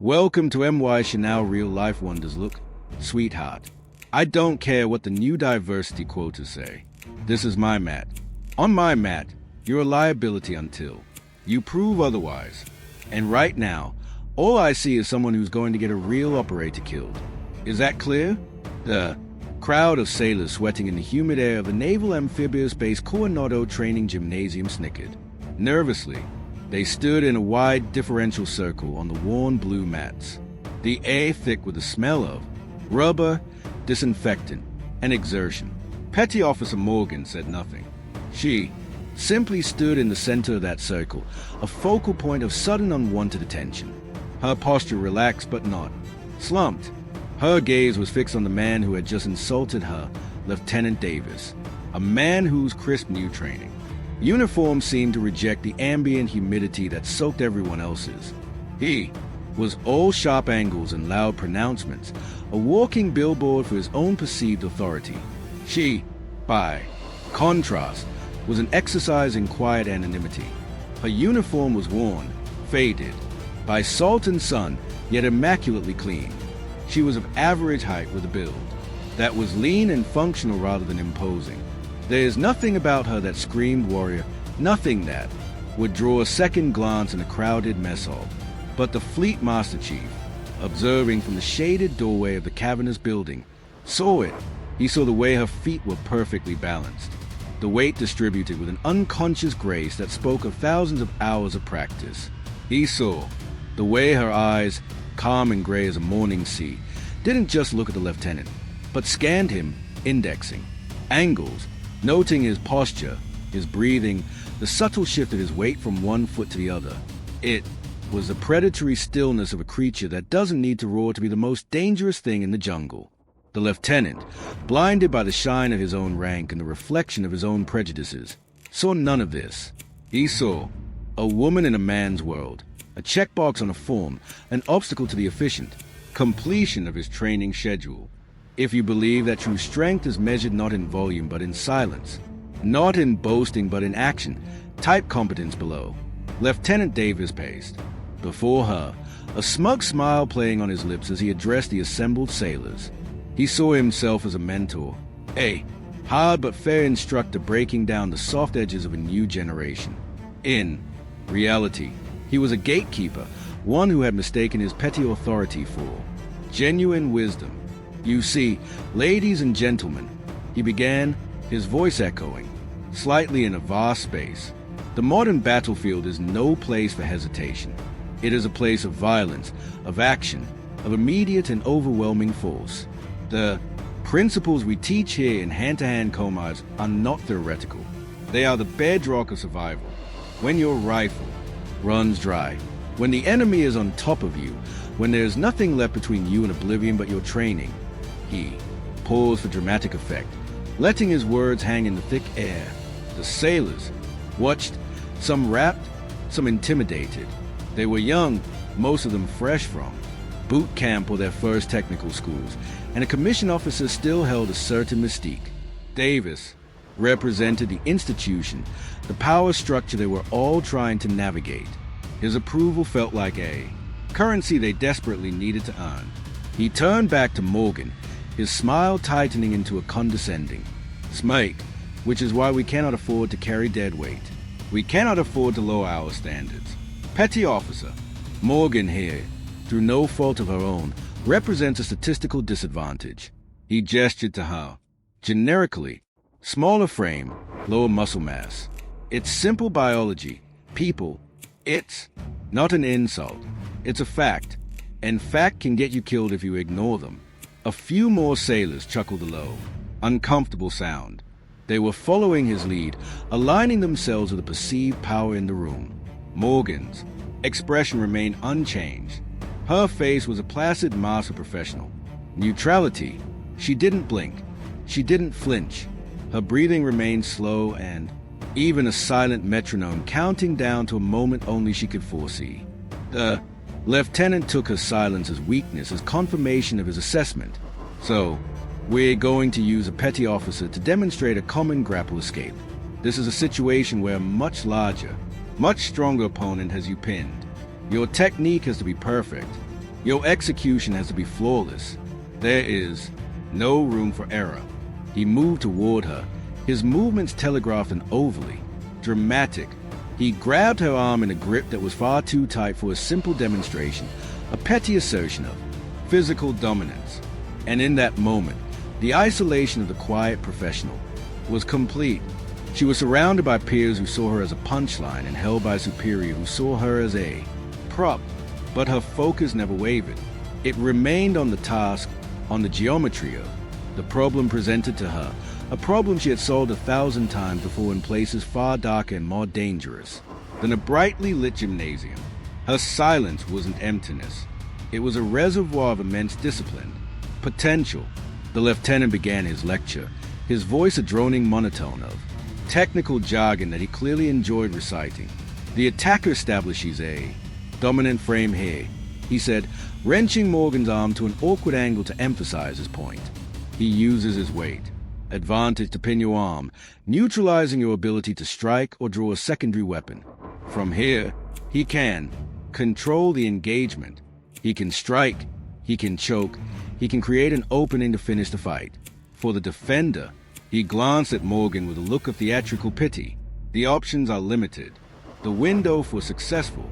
Welcome to MY Chanel Real Life Wonders. Look, sweetheart, I don't care what the new diversity quotas say. This is my mat. On my mat, you're a liability until you prove otherwise. And right now, all I see is someone who's going to get a real operator killed. Is that clear? The crowd of sailors sweating in the humid air of the Naval Amphibious Base Coronado Training Gymnasium snickered. Nervously, they stood in a wide differential circle on the worn blue mats, the air thick with the smell of rubber, disinfectant, and exertion. Petty Officer Morgan said nothing. She simply stood in the center of that circle, a focal point of sudden unwanted attention. Her posture relaxed but not slumped. Her gaze was fixed on the man who had just insulted her, Lieutenant Davis, a man whose crisp new training uniform seemed to reject the ambient humidity that soaked everyone else's. He was all sharp angles and loud pronouncements, a walking billboard for his own perceived authority. She, by contrast, was an exercise in quiet anonymity. Her uniform was worn, faded, by salt and sun, yet immaculately clean. She was of average height with a build that was lean and functional rather than imposing. There is nothing about her that screamed warrior, nothing that would draw a second glance in a crowded mess hall. But the Fleet Master Chief, observing from the shaded doorway of the cavernous building, saw it. He saw the way her feet were perfectly balanced, the weight distributed with an unconscious grace that spoke of thousands of hours of practice. He saw the way her eyes, calm and gray as a morning sea, didn't just look at the lieutenant, but scanned him, indexing angles, noting his posture, his breathing, the subtle shift of his weight from one foot to the other. It was the predatory stillness of a creature that doesn't need to roar to be the most dangerous thing in the jungle. The lieutenant, blinded by the shine of his own rank and the reflection of his own prejudices, saw none of this. He saw a woman in a man's world, a checkbox on a form, an obstacle to the efficient completion of his training schedule. If you believe that true strength is measured not in volume but in silence, not in boasting but in action, type competence below. Lieutenant Davis paced before her, a smug smile playing on his lips as he addressed the assembled sailors. He saw himself as a mentor, a hard but fair instructor breaking down the soft edges of a new generation. In reality, he was a gatekeeper, one who had mistaken his petty authority for genuine wisdom. You see, ladies and gentlemen, he began, his voice echoing, slightly in a vast space. The modern battlefield is no place for hesitation. It is a place of violence, of action, of immediate and overwhelming force. The principles we teach here in hand-to-hand combats are not theoretical. They are the bedrock of survival. When your rifle runs dry, when the enemy is on top of you, when there is nothing left between you and oblivion but your training. He paused for dramatic effect, letting his words hang in the thick air. The sailors watched, some rapt, some intimidated. They were young, most of them fresh from boot camp or their first technical schools, and a commissioned officer still held a certain mystique. Davis represented the institution, the power structure they were all trying to navigate. His approval felt like a currency they desperately needed to earn. He turned back to Morgan, his smile tightening into a condescending smile, which is why we cannot afford to carry dead weight. We cannot afford to lower our standards. Petty Officer Morgan here, through no fault of her own, represents a statistical disadvantage. He gestured to her. Generically, smaller frame, lower muscle mass. It's simple biology. People, it's not an insult. It's a fact. And fact can get you killed if you ignore them. A few more sailors chuckled a low, uncomfortable sound. They were following his lead, aligning themselves with the perceived power in the room. Morgan's expression remained unchanged. Her face was a placid mask of professional neutrality. She didn't blink. She didn't flinch. Her breathing remained slow and even a silent metronome counting down to a moment only she could foresee. The lieutenant took her silence as weakness, as confirmation of his assessment. So, we're going to use a petty officer to demonstrate a common grapple escape. This is a situation where a much larger, much stronger opponent has you pinned. Your technique has to be perfect. Your execution has to be flawless. There is no room for error. He moved toward her, his movements telegraphed and overly dramatic. He grabbed her arm in a grip that was far too tight for a simple demonstration, a petty assertion of physical dominance. And in that moment, the isolation of the quiet professional was complete. She was surrounded by peers who saw her as a punchline and held by a superior who saw her as a prop. But her focus never wavered. It remained on the task, on the geometry of the problem presented to her, a problem she had solved 1,000 times before in places far darker and more dangerous than a brightly lit gymnasium. Her silence wasn't emptiness. It was a reservoir of immense discipline, potential. The lieutenant began his lecture, his voice a droning monotone of technical jargon that he clearly enjoyed reciting. The attacker establishes a dominant frame here, he said, wrenching Morgan's arm to an awkward angle to emphasize his point. He uses his weight, advantage to pin your arm, neutralizing your ability to strike or draw a secondary weapon. From here, he can control the engagement. He can strike, he can choke, he can create an opening to finish the fight. For the defender, he glanced at Morgan with a look of theatrical pity. The options are limited. The window for successful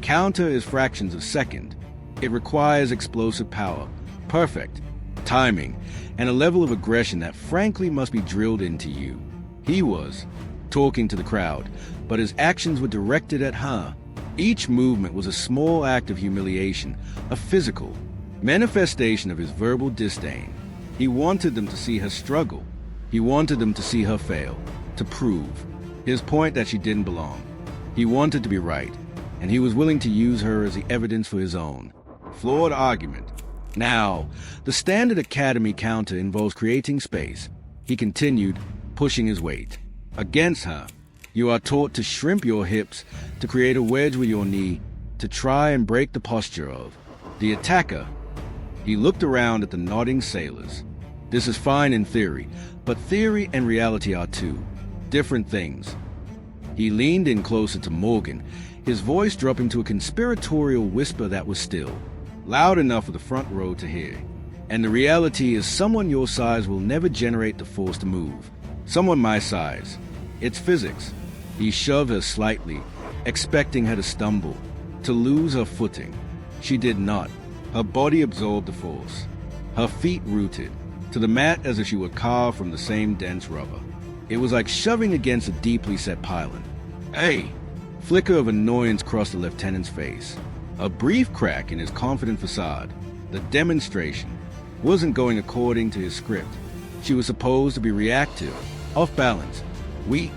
counter is fractions of a second. It requires explosive power, perfect timing, and a level of aggression that frankly must be drilled into you. He was talking to the crowd, but his actions were directed at her. Each movement was a small act of humiliation, a physical manifestation of his verbal disdain. He wanted them to see her struggle. He wanted them to see her fail, to prove his point that she didn't belong. He wanted to be right, and he was willing to use her as the evidence for his own flawed argument. Now, the standard academy counter involves creating space. He continued, pushing his weight. Against her, you are taught to shrimp your hips, to create a wedge with your knee, to try and break the posture of the attacker. He looked around at the nodding sailors. This is fine in theory, but theory and reality are two different things. He leaned in closer to Morgan, his voice dropping to a conspiratorial whisper that was still loud enough for the front row to hear. And the reality is someone your size will never generate the force to move. Someone my size. It's physics. He shoved her slightly, expecting her to stumble, to lose her footing. She did not. Her body absorbed the force. Her feet rooted to the mat as if she were carved from the same dense rubber. It was like shoving against a deeply set pylon. Hey! Flicker of annoyance crossed the lieutenant's face. A brief crack in his confident facade. The demonstration wasn't going according to his script. She was supposed to be reactive, off balance, weak.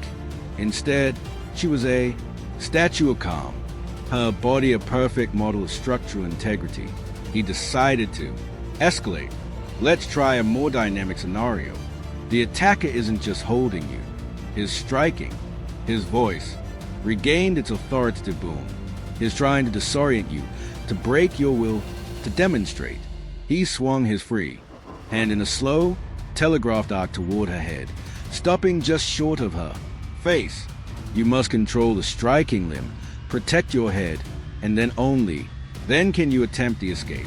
Instead, she was a statue of calm, her body a perfect model of structural integrity. He decided to escalate. Let's try a more dynamic scenario. The attacker isn't just holding you. His striking, his voice, regained its authoritative boom. His trying to disorient you, to break your will, to demonstrate. He swung his free hand in a slow, telegraphed arc toward her head, stopping just short of her face. You must control the striking limb, protect your head, and then only then can you attempt the escape.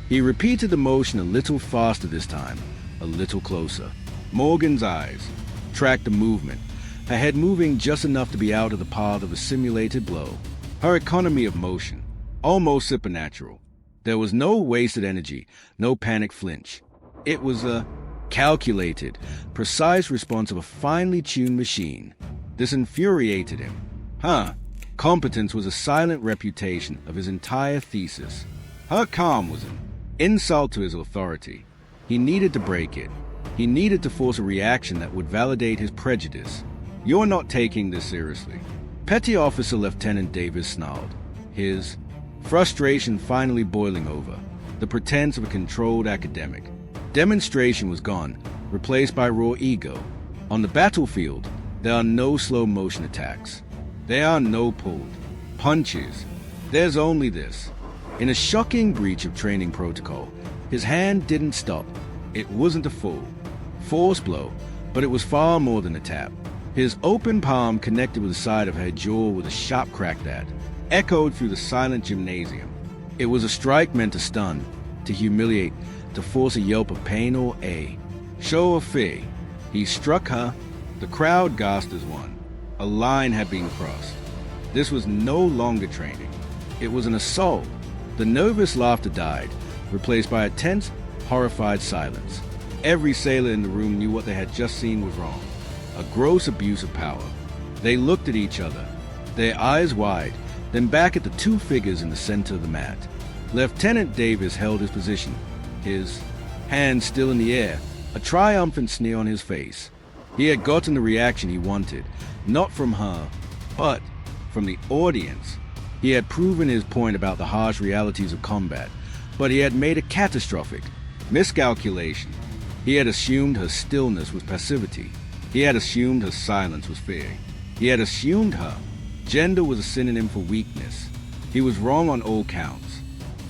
He repeated the motion a little faster this time, a little closer. Morgan's eyes tracked the movement, her head moving just enough to be out of the path of a simulated blow. Her economy of motion, almost supernatural. There was no wasted energy, no panic flinch. It was a calculated, precise response of a finely tuned machine. This infuriated him. Competence was a silent reputation of his entire thesis. Her calm was an insult to his authority. He needed to break it. He needed to force a reaction that would validate his prejudice. You're not taking this seriously. Petty Officer Lieutenant Davis snarled, his frustration finally boiling over, the pretense of a controlled academic. Demonstration was gone, replaced by raw ego. On the battlefield, there are no slow motion attacks. There are no pulled punches. There's only this. In a shocking breach of training protocol, his hand didn't stop. It wasn't a full force blow, but it was far more than a tap. His open palm connected with the side of her jaw with a sharp crack that echoed through the silent gymnasium. It was a strike meant to stun, to humiliate, to force a yelp of pain or a show of fear. He struck her. The crowd gasped as one. A line had been crossed. This was no longer training. It was an assault. The nervous laughter died, replaced by a tense, horrified silence. Every sailor in the room knew what they had just seen was wrong. A gross abuse of power. They looked at each other, their eyes wide, then back at the two figures in the center of the mat. Lieutenant Davis held his position, his hands still in the air, a triumphant sneer on his face. He had gotten the reaction he wanted, not from her, but from the audience. He had proven his point about the harsh realities of combat, but he had made a catastrophic miscalculation. He had assumed her stillness was passivity. He had assumed her silence was fear. He had assumed her gender was a synonym for weakness. He was wrong on all counts.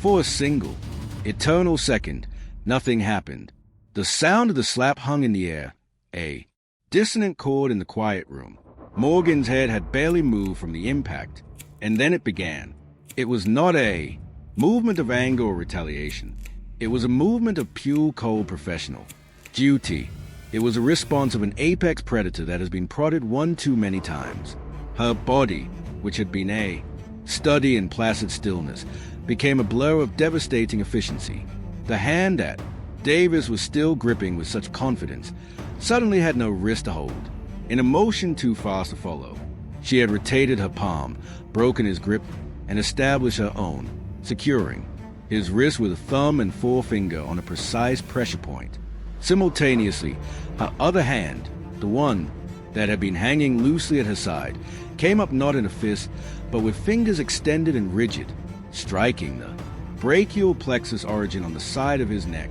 For a single, eternal second, nothing happened. The sound of the slap hung in the air, a dissonant chord in the quiet room. Morgan's head had barely moved from the impact, and then it began. It was not a movement of anger or retaliation. It was a movement of pure, cold professional duty. It was a response of an apex predator that has been prodded one too many times. Her body, which had been a study in placid stillness, became a blur of devastating efficiency. The hand that Davis was still gripping with such confidence suddenly had no wrist to hold, in a motion too fast to follow. She had rotated her palm, broken his grip, and established her own, securing his wrist with a thumb and forefinger on a precise pressure point. Simultaneously, her other hand, the one that had been hanging loosely at her side, came up not in a fist, but with fingers extended and rigid, striking the brachial plexus origin on the side of his neck.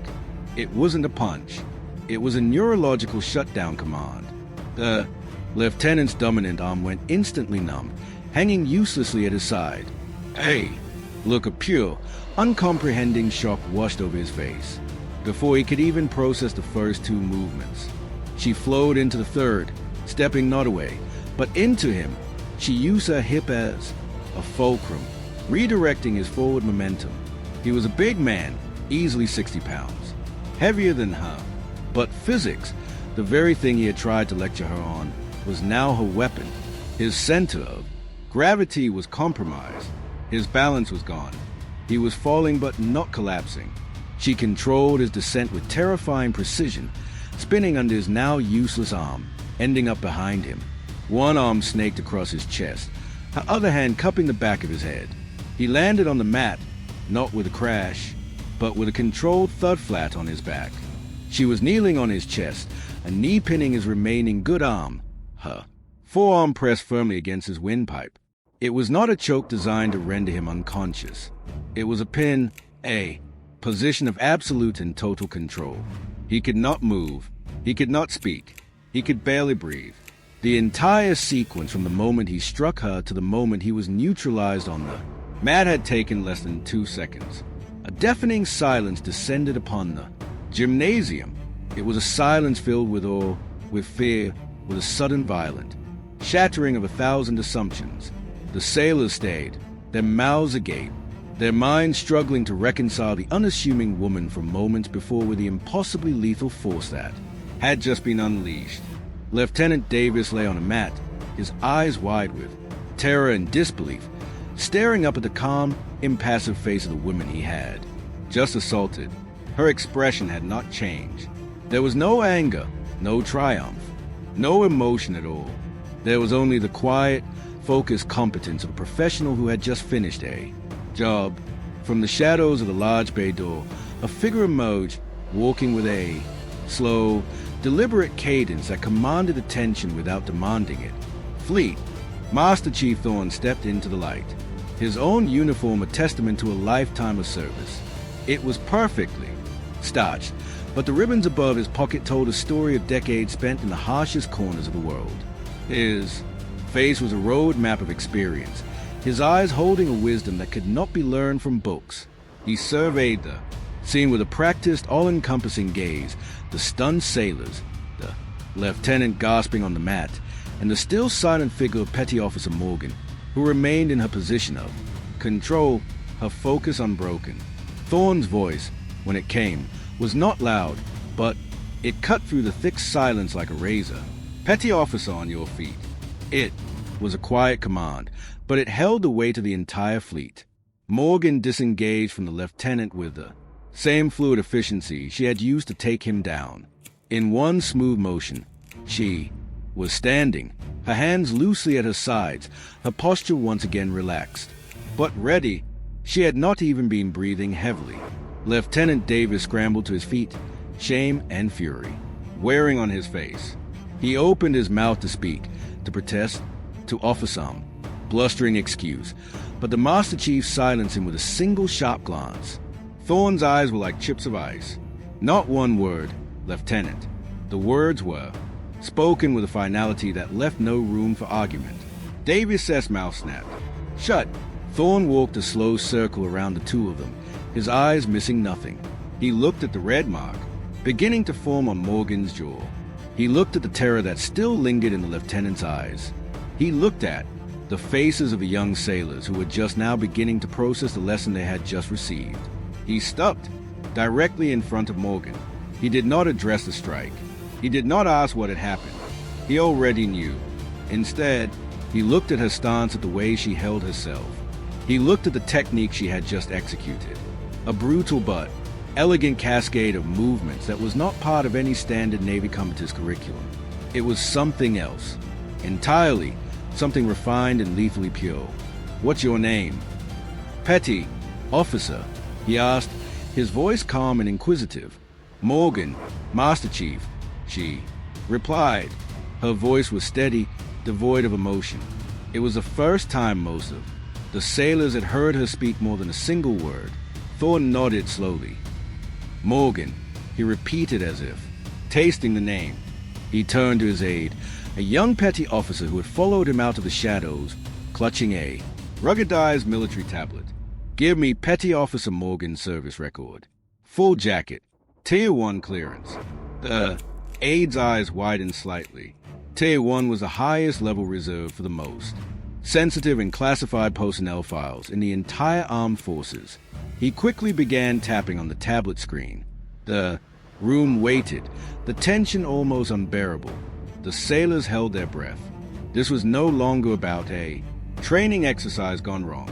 It wasn't a punch. It was a neurological shutdown command. The lieutenant's dominant arm went instantly numb, hanging uselessly at his side. A look of pure, uncomprehending shock washed over his face. Before he could even process the first two movements, she flowed into the third, stepping not away, but into him. She used her hip as a fulcrum, redirecting his forward momentum. He was a big man, easily 60 pounds, heavier than her. But physics, the very thing he had tried to lecture her on, was now her weapon. His center of gravity was compromised. His balance was gone. He was falling but not collapsing. She controlled his descent with terrifying precision, spinning under his now useless arm, ending up behind him. One arm snaked across his chest, her other hand cupping the back of his head. He landed on the mat, not with a crash, but with a controlled thud flat on his back. She was kneeling on his chest, a knee pinning his remaining good arm, her forearm pressed firmly against his windpipe. It was not a choke designed to render him unconscious. It was a pin, a position of absolute and total control. He could not move. He could not speak. He could barely breathe. The entire sequence from the moment he struck her to the moment he was neutralized on the mat had taken less than 2 seconds. A deafening silence descended upon the gymnasium. It was a silence filled with awe, with fear, with a sudden violent shattering of 1,000 assumptions. The sailors stayed, their mouths agape, their minds struggling to reconcile the unassuming woman from moments before with the impossibly lethal force that had just been unleashed. Lieutenant Davis lay on a mat, his eyes wide with terror and disbelief, staring up at the calm, impassive face of the woman he had just assaulted. Her expression had not changed. There was no anger, no triumph, no emotion at all. There was only the quiet, focused competence of a professional who had just finished a job. From the shadows of the large bay door, a figure emerged, walking with a slow, deliberate cadence that commanded attention without demanding it. Fleet, Master Chief Thorne stepped into the light, his own uniform a testament to a lifetime of service. It was perfectly starched, but the ribbons above his pocket told a story of decades spent in the harshest corners of the world. His face was a road map of experience, his eyes holding a wisdom that could not be learned from books. He surveyed the scene with a practiced, all-encompassing gaze, the stunned sailors, the lieutenant gasping on the mat, and the still silent figure of Petty Officer Morgan, who remained in her position of control, her focus unbroken. Thorne's voice, when it came, was not loud, but it cut through the thick silence like a razor. "Petty officer, on your feet." It was a quiet command, but it held the weight of the entire fleet. Morgan disengaged from the lieutenant with the same fluid efficiency she had used to take him down. In one smooth motion, she was standing, her hands loosely at her sides, her posture once again relaxed. But ready, she had not even been breathing heavily. Lieutenant Davis scrambled to his feet, shame and fury wearing on his face. He opened his mouth to speak, to protest, to offer some blustering excuse, but the Master Chief silenced him with a single sharp glance. Thorne's eyes were like chips of ice. "Not one word, Lieutenant." The words were spoken with a finality that left no room for argument. Davis's mouth snapped shut. Thorne walked a slow circle around the two of them, his eyes missing nothing. He looked at the red mark, beginning to form on Morgan's jaw. He looked at the terror that still lingered in the lieutenant's eyes. He looked at the faces of the young sailors who were just now beginning to process the lesson they had just received. He stopped directly in front of Morgan. He did not address the strike. He did not ask what had happened. He already knew. Instead, he looked at her stance, at the way she held herself. He looked at the technique she had just executed. A brutal but elegant cascade of movements that was not part of any standard Navy combatant's curriculum. It was something else. Entirely something refined and lethally pure. "What's your name?" "Petty officer," he asked, his voice calm and inquisitive. "Morgan, Master Chief," she replied. Her voice was steady, devoid of emotion. It was the first time most of the sailors had heard her speak more than a single word. Thorne nodded slowly. "Morgan," he repeated as if tasting the name. He turned to his aide, a young petty officer who had followed him out of the shadows, clutching a ruggedized military tablet. "Give me Petty Officer Morgan's service record. Full jacket. Tier 1 clearance." The aide's eyes widened slightly. Tier 1 was the highest level reserved for the most sensitive and classified personnel files in the entire armed forces. He quickly began tapping on the tablet screen. The room waited, the tension almost unbearable. The sailors held their breath. This was no longer about a training exercise gone wrong.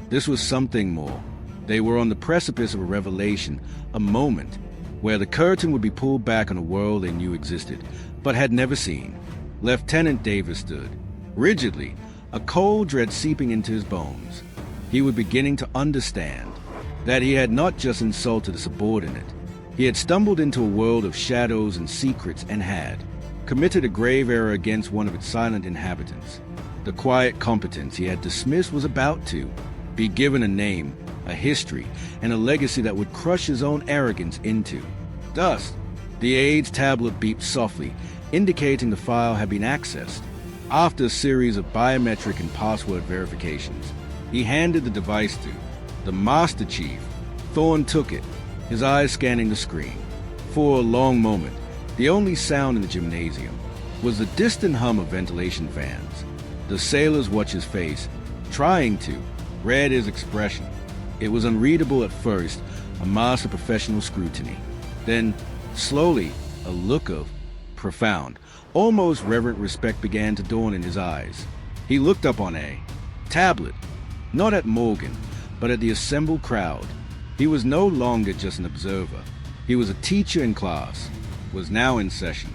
This was something more. They were on the precipice of a revelation, a moment where the curtain would be pulled back on a world they knew existed, but had never seen. Lieutenant Davis stood, rigidly, a cold dread seeping into his bones. He was beginning to understand that he had not just insulted a subordinate. He had stumbled into a world of shadows and secrets and had committed a grave error against one of its silent inhabitants. The quiet competence he had dismissed was about to be given a name, a history, and a legacy that would crush his own arrogance into dust. The aide's tablet beeped softly, indicating the file had been accessed. After a series of biometric and password verifications, he handed the device to the Master Chief. Thorne took it, his eyes scanning the screen. For a long moment, the only sound in the gymnasium was the distant hum of ventilation fans. The sailors watched his face, trying to read his expression. It was unreadable at first, a mask of professional scrutiny. Then, slowly, a look of profound, almost reverent respect began to dawn in his eyes. He looked up on a tablet, not at Morgan, but at the assembled crowd. He was no longer just an observer. He was a teacher in class, was now in session.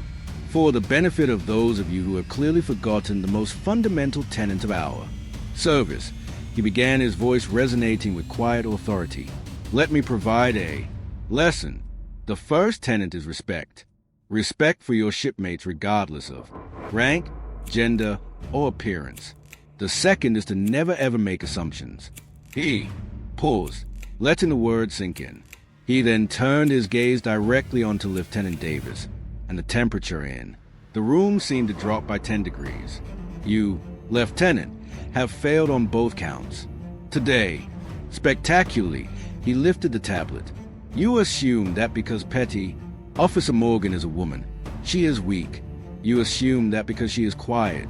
For the benefit of those of you who have clearly forgotten the most fundamental tenet of our service, he began, his voice resonating with quiet authority. "Let me provide a lesson. The first tenet is respect. Respect for your shipmates regardless of rank, gender, or appearance. The second is to never ever make assumptions." He paused, letting the words sink in. He then turned his gaze directly onto Lieutenant Davis, and the temperature in the room seemed to drop by 10 degrees. "You, Lieutenant, have failed on both counts. Today, spectacularly," he lifted the tablet. "You assume that because Petty Officer Morgan is a woman, she is weak. You assume that because she is quiet,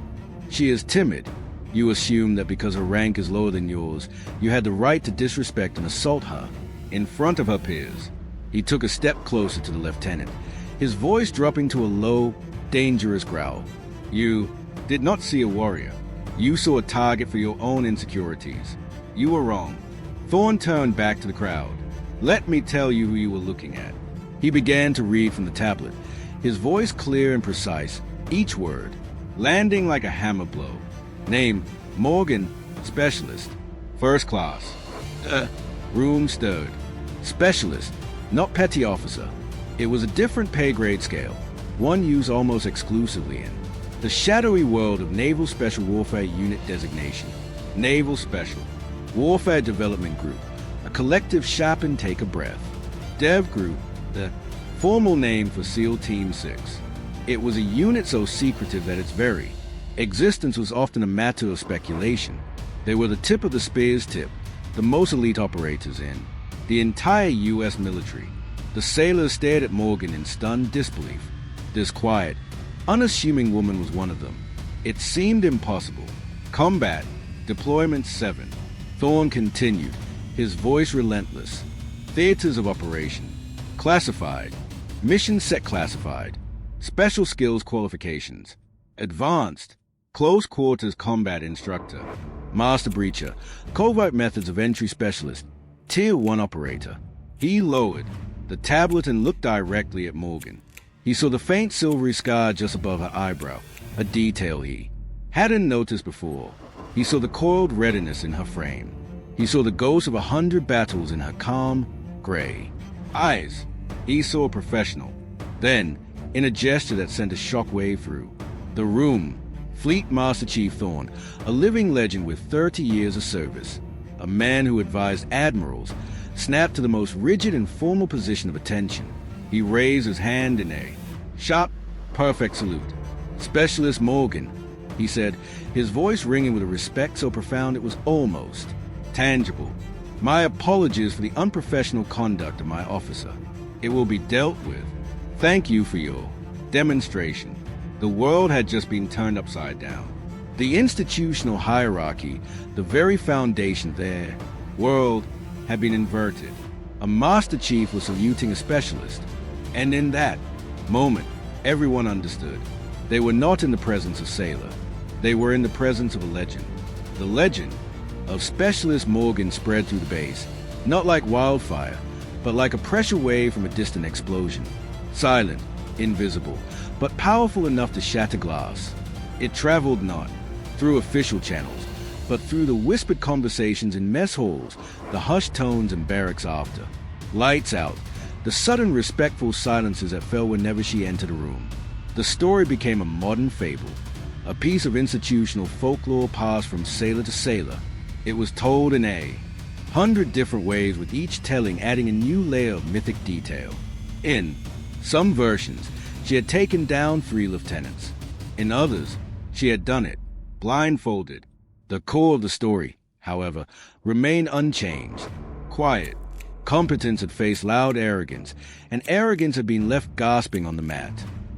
she is timid. You assume that because her rank is lower than yours, you had the right to disrespect and assault her in front of her peers. He took a step closer to the lieutenant, his voice dropping to a low, dangerous growl. You did not see a warrior. You saw a target for your own insecurities. You were wrong. Thorne turned back to the crowd. Let me tell you who you were looking at. He began to read from the tablet, his voice clear and precise, each word landing like a hammer blow. Name, Morgan, specialist, first class. Room stirred. Specialist, not petty officer. It was a different pay grade scale, one used almost exclusively in the shadowy world of Naval Special Warfare Unit designation. Naval Special Warfare Development Group, a collective sharpen take a breath. Dev Group, the formal name for SEAL Team 6. It was a unit so secretive that its very existence was often a matter of speculation. They were the tip of the spear's tip, the most elite operators in the entire U.S. military. The sailors stared at Morgan in stunned disbelief. This quiet, unassuming woman was one of them. It seemed impossible. Combat, Deployment 7. Thorne continued, his voice relentless. Theaters of operation. Classified. Mission set classified. Special skills qualifications. Advanced. Close quarters combat instructor. Master breacher. Covert methods of entry specialist. Tier 1 operator. He lowered the tablet and looked directly at Morgan. He saw the faint silvery scar just above her eyebrow, a detail he hadn't noticed before. He saw the coiled readiness in her frame. He saw the ghost of 100 battles in her calm, gray eyes. He saw a professional. Then, in a gesture that sent a shockwave through the room, Fleet Master Chief Thorne, a living legend with 30 years of service, a man who advised admirals, snapped to the most rigid and formal position of attention. He raised his hand in a sharp, perfect salute. Specialist Morgan, he said, his voice ringing with a respect so profound it was almost tangible. My apologies for the unprofessional conduct of my officer. It will be dealt with. Thank you for your demonstration. The world had just been turned upside down. The institutional hierarchy, the very foundation of their world, had been inverted. A Master Chief was saluting a specialist, and in that moment, everyone understood. They were not in the presence of Sailor. They were in the presence of a legend. The legend of Specialist Morgan spread through the base, not like wildfire, but like a pressure wave from a distant explosion. Silent, invisible, but powerful enough to shatter glass. It traveled not through official channels, but through the whispered conversations in mess halls, the hushed tones in barracks after. Lights out, the sudden respectful silences that fell whenever she entered a room. The story became a modern fable, a piece of institutional folklore passed from sailor to sailor. It was told in 100 different ways, with each telling adding a new layer of mythic detail. In some versions, she had taken down 3 lieutenants. In others, she had done it blindfolded. The core of the story, however, remained unchanged. Quiet. Competence had faced loud arrogance, and arrogance had been left gasping on the mat.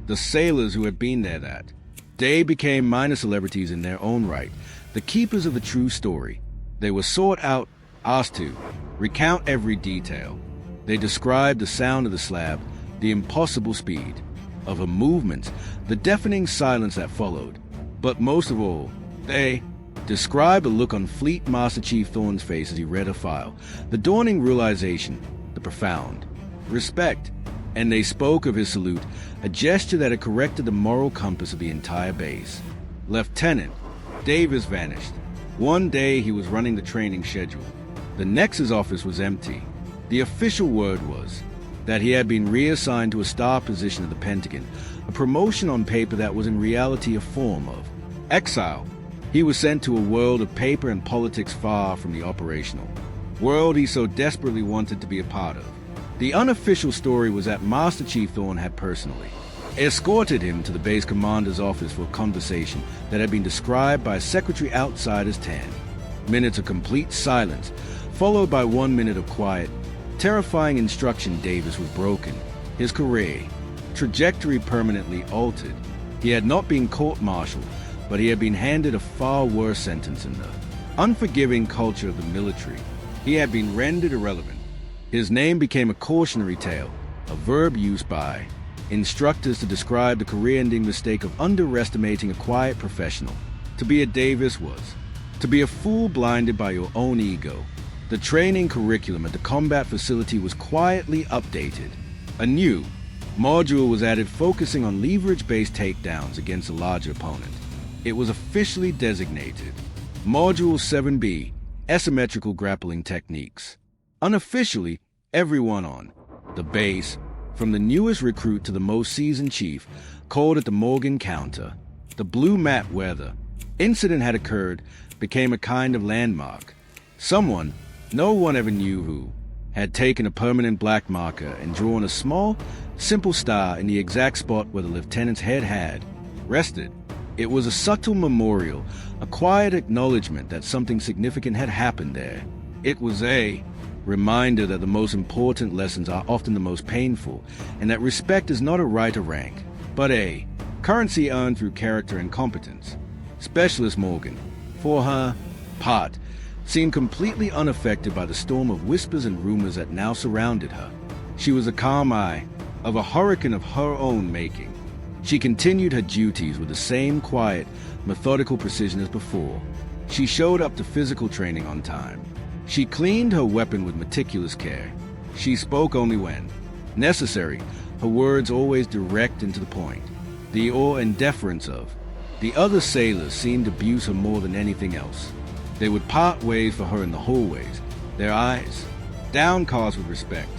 The sailors who had been there that day became minor celebrities in their own right, the keepers of the true story. They were sought out, asked to recount every detail. They described the sound of the slab, the impossible speed of her movements, the deafening silence that followed. But most of all, they described the look on Fleet Master Chief Thorne's face as he read her file, the dawning realization, the profound respect, and they spoke of his salute, a gesture that had corrected the moral compass of the entire base. Lieutenant Davis vanished. One day he was running the training schedule. The next his office was empty. The official word was that he had been reassigned to a star position at the Pentagon, a promotion on paper that was in reality a form of exile. He was sent to a world of paper and politics far from the operational world he so desperately wanted to be a part of. The unofficial story was that Master Chief Thorne had personally escorted him to the base commander's office for a conversation that had been described by a secretary outside as 10 minutes of complete silence, followed by 1 minute of quiet, terrifying instruction. Davis was broken, his career trajectory permanently altered. He had not been court-martialed, but he had been handed a far worse sentence in the unforgiving culture of the military. He had been rendered irrelevant. His name became a cautionary tale, a verb used by instructors to describe the career-ending mistake of underestimating a quiet professional. To be a Davis was to be a fool blinded by your own ego. The training curriculum at the combat facility was quietly updated. A new module was added focusing on leverage-based takedowns against a larger opponent. It was officially designated Module 7B, Asymmetrical Grappling Techniques. Unofficially, everyone on the base, from the newest recruit to the most seasoned chief, called it the Morgan Counter. The blue mat where the incident had occurred became a kind of landmark. Someone, no one ever knew who, had taken a permanent black marker and drawn a small, simple star in the exact spot where the lieutenant's head had rested. It was a subtle memorial, a quiet acknowledgement that something significant had happened there. It was a reminder that the most important lessons are often the most painful, and that respect is not a right or rank, but a currency earned through character and competence. Specialist Morgan, for her part, seemed completely unaffected by the storm of whispers and rumors that now surrounded her. She was a calm eye of a hurricane of her own making. She continued her duties with the same quiet, methodical precision as before. She showed up to physical training on time. She cleaned her weapon with meticulous care. She spoke only when necessary, her words always direct and to the point. The awe and deference of the other sailors seemed to abuse her more than anything else. They would part ways for her in the hallways, their eyes downcast with respect.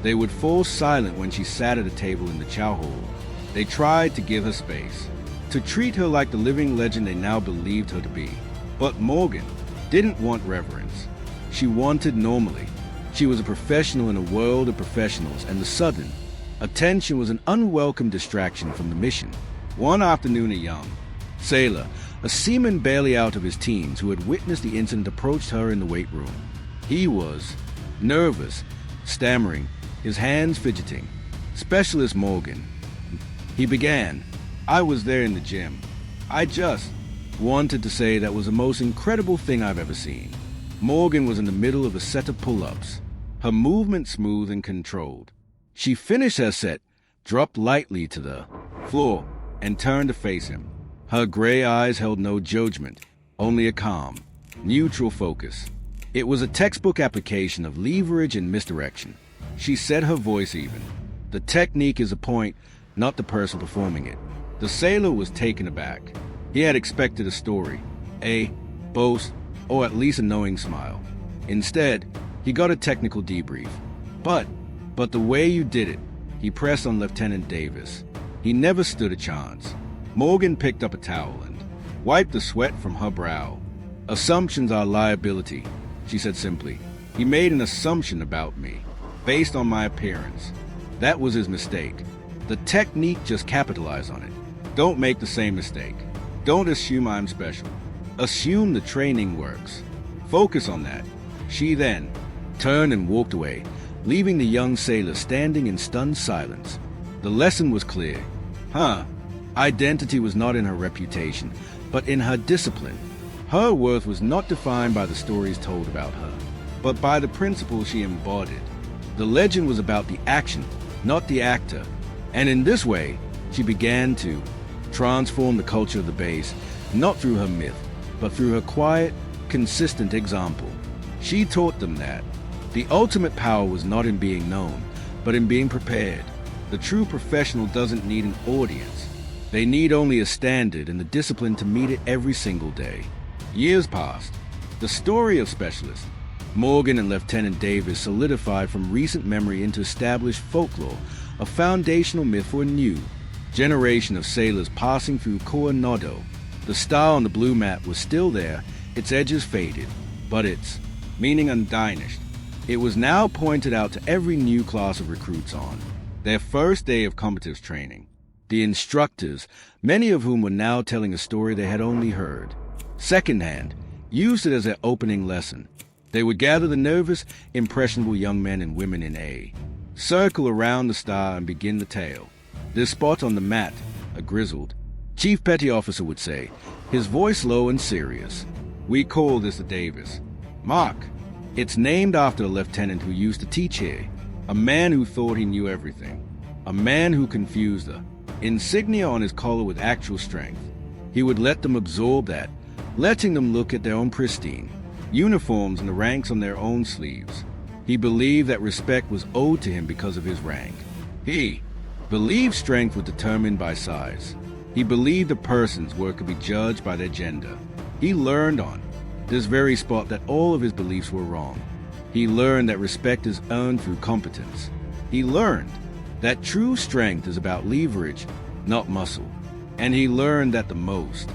They would fall silent when she sat at a table in the chow hall. They tried to give her space, to treat her like the living legend they now believed her to be. But Morgan didn't want reverence. She wanted normally. She was a professional in a world of professionals, and the sudden attention was an unwelcome distraction from the mission. One afternoon, a young sailor, a seaman barely out of his teens who had witnessed the incident, approached her in the weight room. He was nervous, stammering, his hands fidgeting. Specialist Morgan, he began. I was there in the gym. I just wanted to say that was the most incredible thing I've ever seen. Morgan was in the middle of a set of pull-ups, her movement smooth and controlled. She finished her set, dropped lightly to the floor, and turned to face him. Her gray eyes held no judgment, only a calm, neutral focus. It was a textbook application of leverage and misdirection. She said, her voice even. The technique is the point, not the person performing it. The sailor was taken aback. He had expected a story, a boast, or at least a knowing smile. Instead, he got a technical debrief. But the way you did it, he pressed on Lieutenant Davis. He never stood a chance. Morgan picked up a towel and wiped the sweat from her brow. Assumptions are liability, she said simply. He made an assumption about me, based on my appearance. That was his mistake. The technique just capitalized on it. Don't make the same mistake. Don't assume I'm special. Assume the training works. Focus on that. She then turned and walked away, leaving the young sailor standing in stunned silence. The lesson was clear. Identity was not in her reputation, but in her discipline. Her worth was not defined by the stories told about her, but by the principles she embodied. The legend was about the action, not the actor. And in this way, she began to transform the culture of the base, not through her myth, but through her quiet, consistent example. She taught them that the ultimate power was not in being known, but in being prepared. The true professional doesn't need an audience. They need only a standard and the discipline to meet it every single day. Years passed. The story of Specialist Morgan and Lieutenant Davis solidified from recent memory into established folklore, a foundational myth for a new generation of sailors passing through Coronado. The star on the blue mat was still there, its edges faded, but its meaning undiminished. It was now pointed out to every new class of recruits on their first day of combative training. The instructors, many of whom were now telling a story they had only heard secondhand, used it as their opening lesson. They would gather the nervous, impressionable young men and women in a circle around the star and begin the tale. This spot on the mat, a grizzled chief petty officer would say, his voice low and serious. We call this the Davis. Mark. It's named after a lieutenant who used to teach here, a man who thought he knew everything, a man who confused the insignia on his collar with actual strength. He would let them absorb that, letting them look at their own pristine uniforms and the ranks on their own sleeves. He believed that respect was owed to him because of his rank. He believed strength was determined by size. He believed a person's work could be judged by their gender. He learned on this very spot that all of his beliefs were wrong. He learned that respect is earned through competence. He learned that true strength is about leverage, not muscle. And he learned that the most